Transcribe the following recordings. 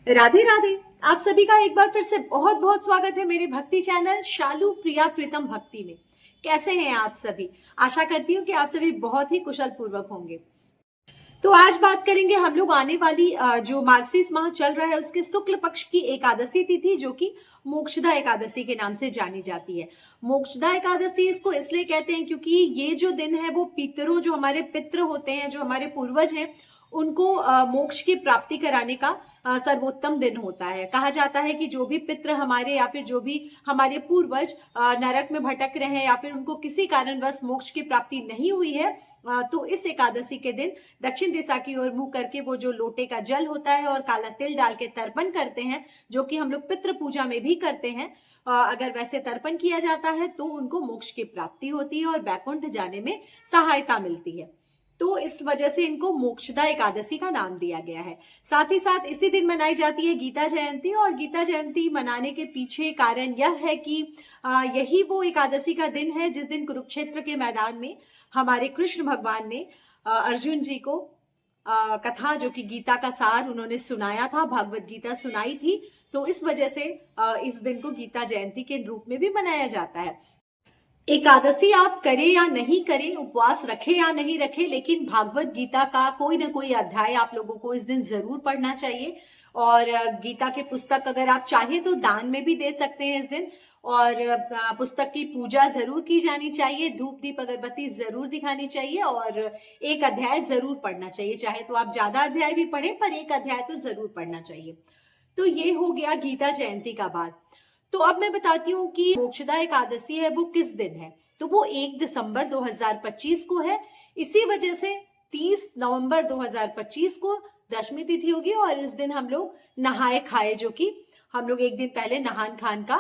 राधे राधे। आप सभी का एक बार फिर से बहुत बहुत स्वागत है मेरे भक्ति चैनल शालू प्रिया प्रीतम भक्ति में। कैसे हैं आप सभी? आशा करती हूँ कि आप सभी बहुत ही कुशल पूर्वक होंगे। तो आज बात करेंगे हम लोग आने वाली जो मार्गशीर्ष माह चल रहा है उसके शुक्ल पक्ष की एकादशी तिथि जो कि मोक्षदा एकादशी के नाम से जानी जाती है। मोक्षदा एकादशी इसको इसलिए कहते हैं क्योंकि ये जो दिन है वो पितरों, जो हमारे पितृ होते हैं, जो हमारे पूर्वज हैं, उनको मोक्ष की प्राप्ति कराने का सर्वोत्तम दिन होता है। कहा जाता है कि जो भी पितृ हमारे या फिर जो भी हमारे पूर्वज नरक में भटक रहे हैं या फिर उनको किसी कारणवश मोक्ष की प्राप्ति नहीं हुई है, तो इस एकादशी के दिन दक्षिण दिशा की ओर मुंह करके वो जो लोटे का जल होता है और काला तिल डाल के तर्पण करते हैं, जो कि हम लोग पितृ पूजा में भी करते हैं। अगर वैसे तर्पण किया जाता है तो उनको मोक्ष की प्राप्ति होती है और वैकुंठ जाने में सहायता मिलती है। तो इस वजह से इनको मोक्षदा एकादशी का नाम दिया गया है। साथ ही साथ इसी दिन मनाई जाती है गीता जयंती, और गीता जयंती मनाने के पीछे कारण यह है कि यही वो एकादशी का दिन है जिस दिन कुरुक्षेत्र के मैदान में हमारे कृष्ण भगवान ने अर्जुन जी को कथा, जो कि गीता का सार उन्होंने सुनाया था, भागवत गीता सुनाई थी। तो इस वजह से इस दिन को गीता जयंती के रूप में भी मनाया जाता है। एकादशी आप करें या नहीं करें, उपवास रखें या नहीं रखें, लेकिन भागवत गीता का कोई ना कोई अध्याय आप लोगों को इस दिन जरूर पढ़ना चाहिए। और गीता के पुस्तक अगर आप चाहें तो दान में भी दे सकते हैं इस दिन। और पुस्तक की पूजा जरूर की जानी चाहिए, धूप दीप अगरबत्ती जरूर दिखानी चाहिए और एक अध्याय जरूर पढ़ना चाहिए। चाहे तो आप ज्यादा अध्याय भी पढ़ें, पर एक अध्याय तो जरूर पढ़ना चाहिए। तो ये हो गया गीता जयंती का बात। तो अब मैं बताती हूँ कि मोक्षदा एकादशी है वो किस दिन है। तो वो 1 दिसंबर 2025 को है। इसी वजह से 30 नवंबर 2025 को दशमी तिथि होगी और इस दिन हम लोग नहाए खाए, जो कि हम लोग एक दिन पहले नहान खान का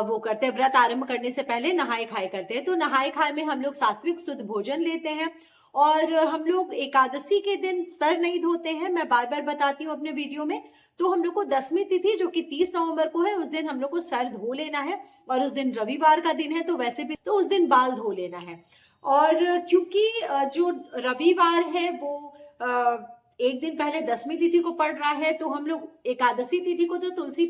वो करते हैं, व्रत आरंभ करने से पहले नहाए खाए करते हैं। तो नहाए खाए में हम लोग सात्विक शुद्ध भोजन लेते हैं और हम लोग एकादशी के दिन सर नहीं धोते हैं। मैं बार बार बताती हूँ अपने वीडियो में। तो हम लोग को दसवीं तिथि जो कि 30 नवंबर को है, उस दिन हम लोग को सर धो लेना है। और उस दिन रविवार का दिन है तो वैसे भी तो उस दिन बाल धो लेना है। और क्योंकि जो रविवार है वो एक दिन पहले दसवीं तिथि को पड़ रहा है, तो हम लोग एकादशी तिथि को तो तुलसी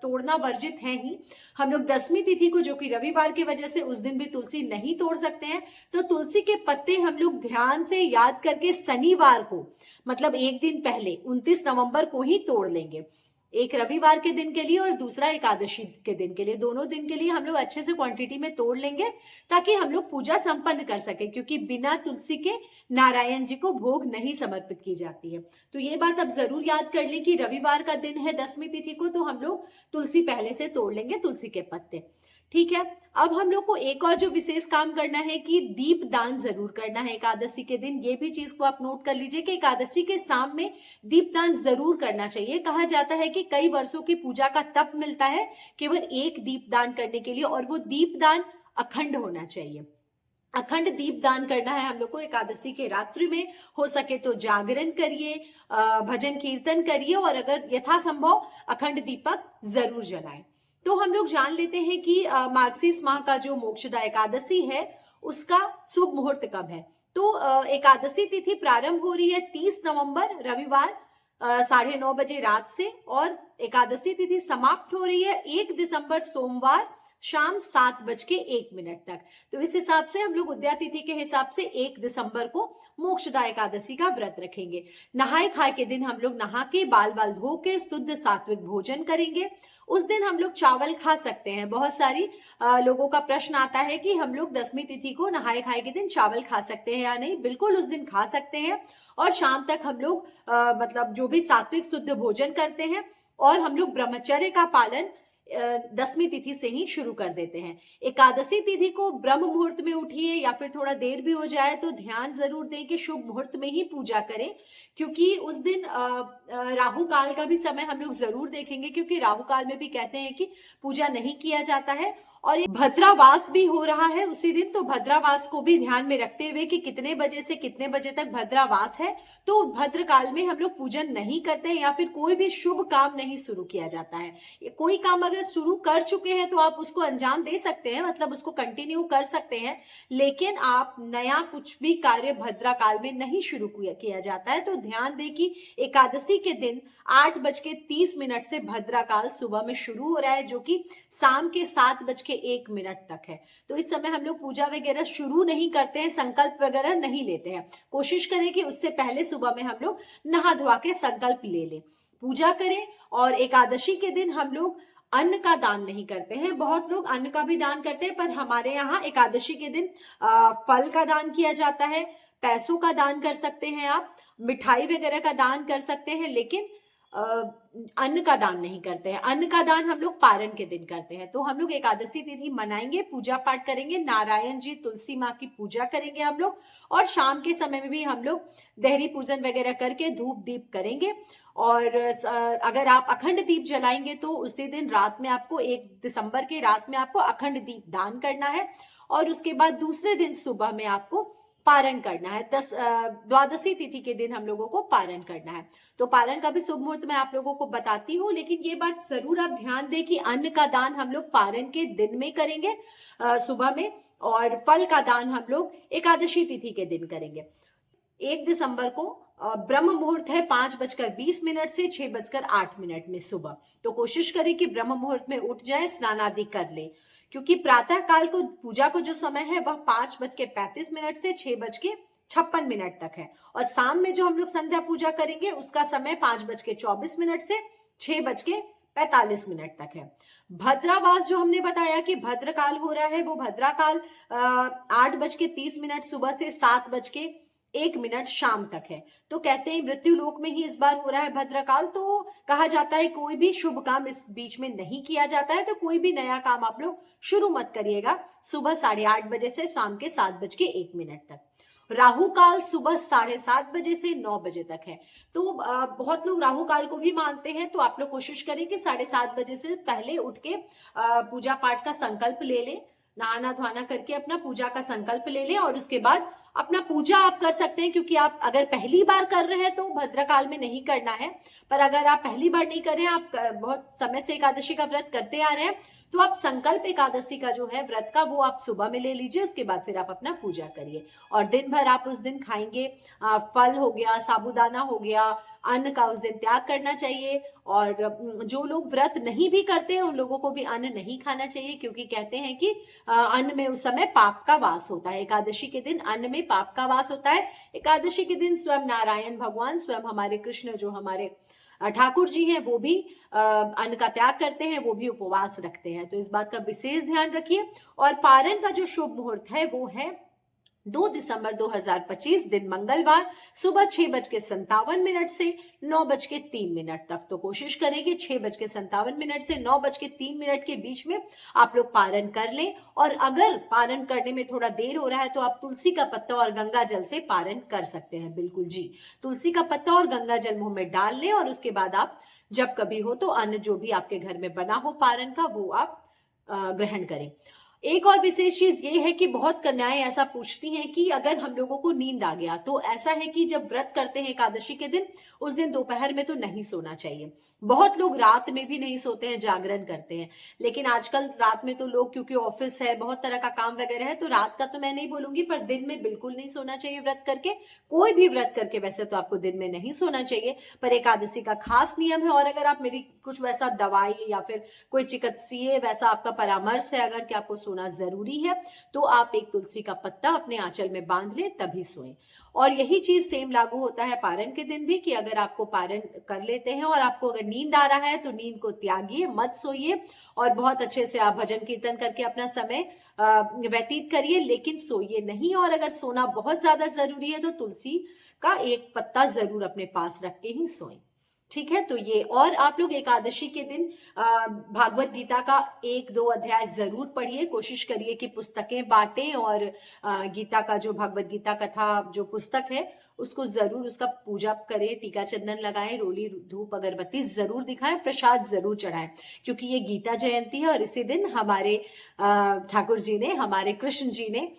तोड़ना वर्जित है ही। हम लोग दसवीं तिथि को, जो कि रविवार की वजह से उस दिन भी तुलसी नहीं तोड़ सकते हैं, तो तुलसी के पत्ते हम लोग ध्यान से याद करके शनिवार को, मतलब एक दिन पहले 29 नवंबर को ही तोड़ लेंगे। एक रविवार के दिन के लिए और दूसरा एकादशी के दिन के लिए, दोनों दिन के लिए हम लोग अच्छे से क्वांटिटी में तोड़ लेंगे ताकि हम लोग पूजा संपन्न कर सके, क्योंकि बिना तुलसी के नारायण जी को भोग नहीं समर्पित की जाती है। तो ये बात अब जरूर याद कर लें कि रविवार का दिन है दसवीं तिथि को, तो हम लोग तुलसी पहले से तोड़ लेंगे, तुलसी के पत्ते। ठीक है। अब हम लोग को एक और जो विशेष काम करना है कि दीप दान जरूर करना है एकादशी के दिन। ये भी चीज को आप नोट कर लीजिए कि एकादशी के शाम में दीप दान जरूर करना चाहिए। कहा जाता है कि कई वर्षों की पूजा का तप मिलता है केवल एक दीप दान करने के लिए, और वो दीप दान अखंड होना चाहिए। अखंड दीप दान करना है हम लोग को एकादशी के रात्रि में। हो सके तो जागरण करिए, भजन कीर्तन करिए और अगर यथासंभव अखंड दीपक जरूर जलाएं। तो हम लोग जान लेते हैं कि मार्गशीर्ष माह का जो मोक्षदा एकादशी है उसका शुभ मुहूर्त कब है। तो एकादशी तिथि प्रारंभ हो रही है 30 नवंबर रविवार 9:30 बजे रात से, और एकादशी तिथि समाप्त हो रही है 1 दिसंबर सोमवार शाम 7:01 तक। तो इस हिसाब से हम लोग उदया तिथि के हिसाब से 1 दिसंबर को मोक्षदा एकादशी का व्रत रखेंगे। नहाए खाए के दिन हम लोग नहा के बाल धो के शुद्ध सात्विक भोजन करेंगे। उस दिन हम लोग चावल खा सकते हैं। बहुत सारी लोगों का प्रश्न आता है कि हम लोग दसवीं तिथि को नहाए खाए के दिन चावल खा सकते हैं या नहीं। बिल्कुल उस दिन खा सकते हैं और शाम तक हम लोग मतलब जो भी सात्विक शुद्ध भोजन करते हैं, और हम लोग ब्रह्मचर्य का पालन दसवीं तिथि से ही शुरू कर देते हैं। एकादशी तिथि को ब्रह्म मुहूर्त में उठिए या फिर थोड़ा देर भी हो जाए तो ध्यान जरूर दें कि शुभ मुहूर्त में ही पूजा करें, क्योंकि उस दिन राहु काल का भी समय हम लोग जरूर देखेंगे, क्योंकि राहु काल में भी कहते हैं कि पूजा नहीं किया जाता है। और भद्रावास भी हो रहा है उसी दिन, तो भद्रावास को भी ध्यान में रखते हुए कि कितने बजे से कितने बजे तक भद्रावास है, तो भद्र काल में हम लोग पूजन नहीं करते हैं या फिर कोई भी शुभ काम नहीं शुरू किया जाता है। कोई काम अगर अगर शुरू कर चुके हैं तो आप उसको अंजाम दे सकते हैं, मतलब उसको कंटिन्यू कर सकते हैं, लेकिन आप नया कुछ भी कार्य भद्रा काल में नहीं शुरू किया जाता है। तो ध्यान दें कि एकादशी के दिन 8:30 से भद्रा काल सुबह में शुरू हो रहा है, जो कि शाम के 7:01 तक है। तो इस समय हम लोग पूजा वगैरह शुरू नहीं करते हैं, संकल्प वगैरह नहीं लेते हैं। कोशिश करें कि उससे पहले सुबह में हम लोग नहा धोआ के संकल्प ले लें, पूजा करें। और एकादशी के दिन हम लोग अन्न का दान नहीं करते हैं। बहुत लोग अन्न का भी दान करते हैं, पर हमारे यहाँ एकादशी के दिन फल का दान किया जाता है, पैसों का दान कर सकते हैं, आप मिठाई वगैरह का दान कर सकते हैं, लेकिन अन्न का दान नहीं करते हैं। अन्न का दान हम लोग पारण के दिन करते हैं। तो हम लोग एकादशी तिथि मनाएंगे, पूजा पाठ करेंगे, नारायण जी तुलसी माँ की पूजा करेंगे हम लोग, और शाम के समय में भी हम लोग देहरी पूजन वगैरह करके धूप दीप करेंगे। और अगर आप अखंड दीप जलाएंगे तो उसी दिन रात में आपको 1 दिसंबर के रात में आपको अखंड दीप दान करना है, और उसके बाद दूसरे दिन सुबह में आपको पारण करना है। द्वादशी तिथि के दिन हम लोगों को पारण करना है। तो पारण का भी शुभ मुहूर्त मैं आप लोगों को बताती हूँ, लेकिन ये बात जरूर आप ध्यान दें कि अन्न का दान हम लोग पारण के दिन में करेंगे सुबह में, और फल का दान हम लोग एकादशी तिथि के दिन करेंगे। 1 दिसंबर को ब्रह्म मुहूर्त है 5:20 से 6:08 में सुबह। तो कोशिश करें कि ब्रह्म मुहूर्त में उठ जाए, स्नान आदि कर ले, क्योंकि प्रातः काल को पूजा को जो समय है वह 5:35 से 6:56 तक है, और शाम में जो हम लोग संध्या पूजा करेंगे उसका समय 5:24 से 6:45 तक है। भद्रावास जो हमने बताया कि भद्रकाल हो रहा है, वो भद्राकाल 8:30 सुबह से 7:01 शाम तक है। तो कहते हैं मृत्यु लोक में ही इस बार हो रहा है भद्रकाल। तो कहा जाता है कोई भी शुभ काम इस बीच में नहीं किया जाता है, तो कोई भी नया काम आप लोग शुरू मत करिएगा सुबह 8:30 बजे से शाम के 7:01 तक। राहु काल सुबह 7:30 से 9 बजे तक है। तो बहुत लोग राहु काल को भी मानते हैं, तो आप लोग कोशिश करें कि 7:30 बजे से पहले उठ के पूजा पाठ का संकल्प ले लें, नहाना धोना करके अपना पूजा का संकल्प ले लें, और उसके बाद अपना पूजा आप कर सकते हैं। क्योंकि आप अगर पहली बार कर रहे हैं तो भद्रकाल में नहीं करना है, पर अगर आप पहली बार नहीं कर रहे हैं, आप बहुत समय से एकादशी का व्रत करते आ रहे हैं, तो आप संकल्प एकादशी का जो है व्रत का, वो आप सुबह में ले लीजिए, उसके बाद फिर आप अपना पूजा करिए। और दिन भर आप उस दिन खाएंगे, फल हो गया, साबूदाना हो गया, अन्न का उस दिन त्याग करना चाहिए। और जो लोग व्रत नहीं भी करते हैं उन लोगों को भी अन्न नहीं खाना चाहिए, क्योंकि कहते हैं कि अन्न में उस समय पाप का वास होता है। एकादशी के दिन अन्न में पाप का वास होता है। एकादशी के दिन स्वयं नारायण भगवान, स्वयं हमारे कृष्ण जो हमारे ठाकुर जी हैं, वो भी अन्न का त्याग करते हैं, वो भी उपवास रखते हैं। तो इस बात का विशेष ध्यान रखिए। और पारण का जो शुभ मुहूर्त है वो है 2 दिसंबर 2025 दिन मंगलवार सुबह 6:57 से 9:03 तक। तो कोशिश करें कि 6:57 से 9:03 के बीच में आप लोग पारण कर लें। और अगर पारण करने में थोड़ा देर हो रहा है तो आप तुलसी का पत्ता और गंगा जल से पारण कर सकते हैं। बिल्कुल जी, तुलसी का पत्ता और गंगा जल मुंह में डाल लें, और उसके बाद आप जब कभी हो तो अन्न जो भी आपके घर में बना हो पारण का, वो आप ग्रहण करें। एक और विशेष चीज ये है कि बहुत कन्याएं ऐसा पूछती हैं कि अगर हम लोगों को नींद आ गया, तो ऐसा है कि जब व्रत करते हैं एकादशी के दिन, उस दिन दोपहर में तो नहीं सोना चाहिए। बहुत लोग रात में भी नहीं सोते हैं, जागरण करते हैं, लेकिन आजकल रात में तो लोग, क्योंकि ऑफिस है, बहुत तरह का काम वगैरह है, तो रात का तो मैं नहीं बोलूंगी, पर दिन में बिल्कुल नहीं सोना चाहिए व्रत करके। कोई भी व्रत करके वैसे तो आपको दिन में नहीं सोना चाहिए, पर एकादशी का खास नियम है। और अगर आप मेरी कुछ वैसा दवाई या फिर कोई चिकित्सीय वैसा आपका परामर्श है अगर कि आपको सोना जरूरी है, तो आप एक तुलसी का पत्ता अपने आंचल में बांध ले, तभी सोएं। और यही चीज सेम लागू होता है पारण के दिन भी, कि अगर आपको पारण कर लेते हैं और आपको अगर नींद आ रहा है तो नींद को त्यागिए, मत सोइए, और बहुत अच्छे से आप भजन कीर्तन करके अपना समय व्यतीत करिए, लेकिन सोइए नहीं। और अगर सोना बहुत ज्यादा जरूरी है तो तुलसी का एक पत्ता जरूर अपने पास रख के ही सोएं। ठीक है, तो ये। और आप लोग एकादशी के दिन भागवत गीता का 1-2 अध्याय जरूर पढ़िए। कोशिश करिए कि पुस्तकें बांटें, और गीता का जो भगवत गीता कथा जो पुस्तक है उसको जरूर, उसका पूजा करें, टीका चंदन लगाएं, रोली धूप अगरबत्ती जरूर दिखाएं, प्रसाद जरूर चढ़ाएं, क्योंकि ये गीता जयंती है। और इसी दिन हमारे ठाकुर जी ने, हमारे कृष्ण जी ने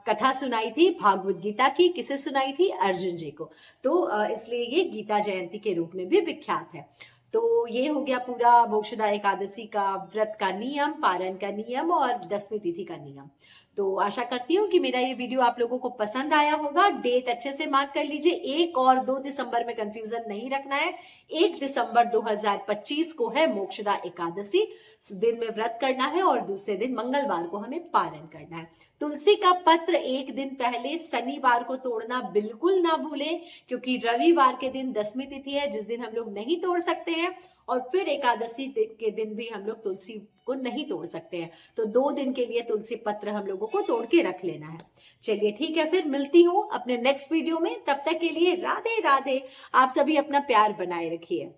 कथा सुनाई थी भागवत गीता की। किसे सुनाई थी? अर्जुन जी को। तो इसलिए ये गीता जयंती के रूप में भी विख्यात है। तो ये हो गया पूरा मोक्षदा एकादशी का व्रत का नियम, पारण का नियम और 10वीं तिथि का नियम। तो आशा करती हूँ कि मेरा ये वीडियो आप लोगों को पसंद आया होगा। डेट अच्छे से मार्क कर लीजिए, 1 और 2 दिसंबर में कंफ्यूजन नहीं रखना है। 1 दिसंबर 2025 को है मोक्षदा एकादशी, दिन में व्रत करना है और दूसरे दिन मंगलवार को हमें पारण करना है। तुलसी का पत्र एक दिन पहले शनिवार को तोड़ना बिल्कुल ना भूलें, क्योंकि रविवार के दिन 10वीं तिथि है, जिस दिन हम लोग नहीं तोड़ सकते हैं, और फिर एकादशी के दिन भी हम लोग तुलसी को नहीं तोड़ सकते हैं। तो 2 दिन के लिए तुलसी पत्र हम लोगों को तोड़ के रख लेना है। चलिए ठीक है, फिर मिलती हूँ अपने नेक्स्ट वीडियो में। तब तक के लिए राधे राधे। आप सभी अपना प्यार बनाए रखिए।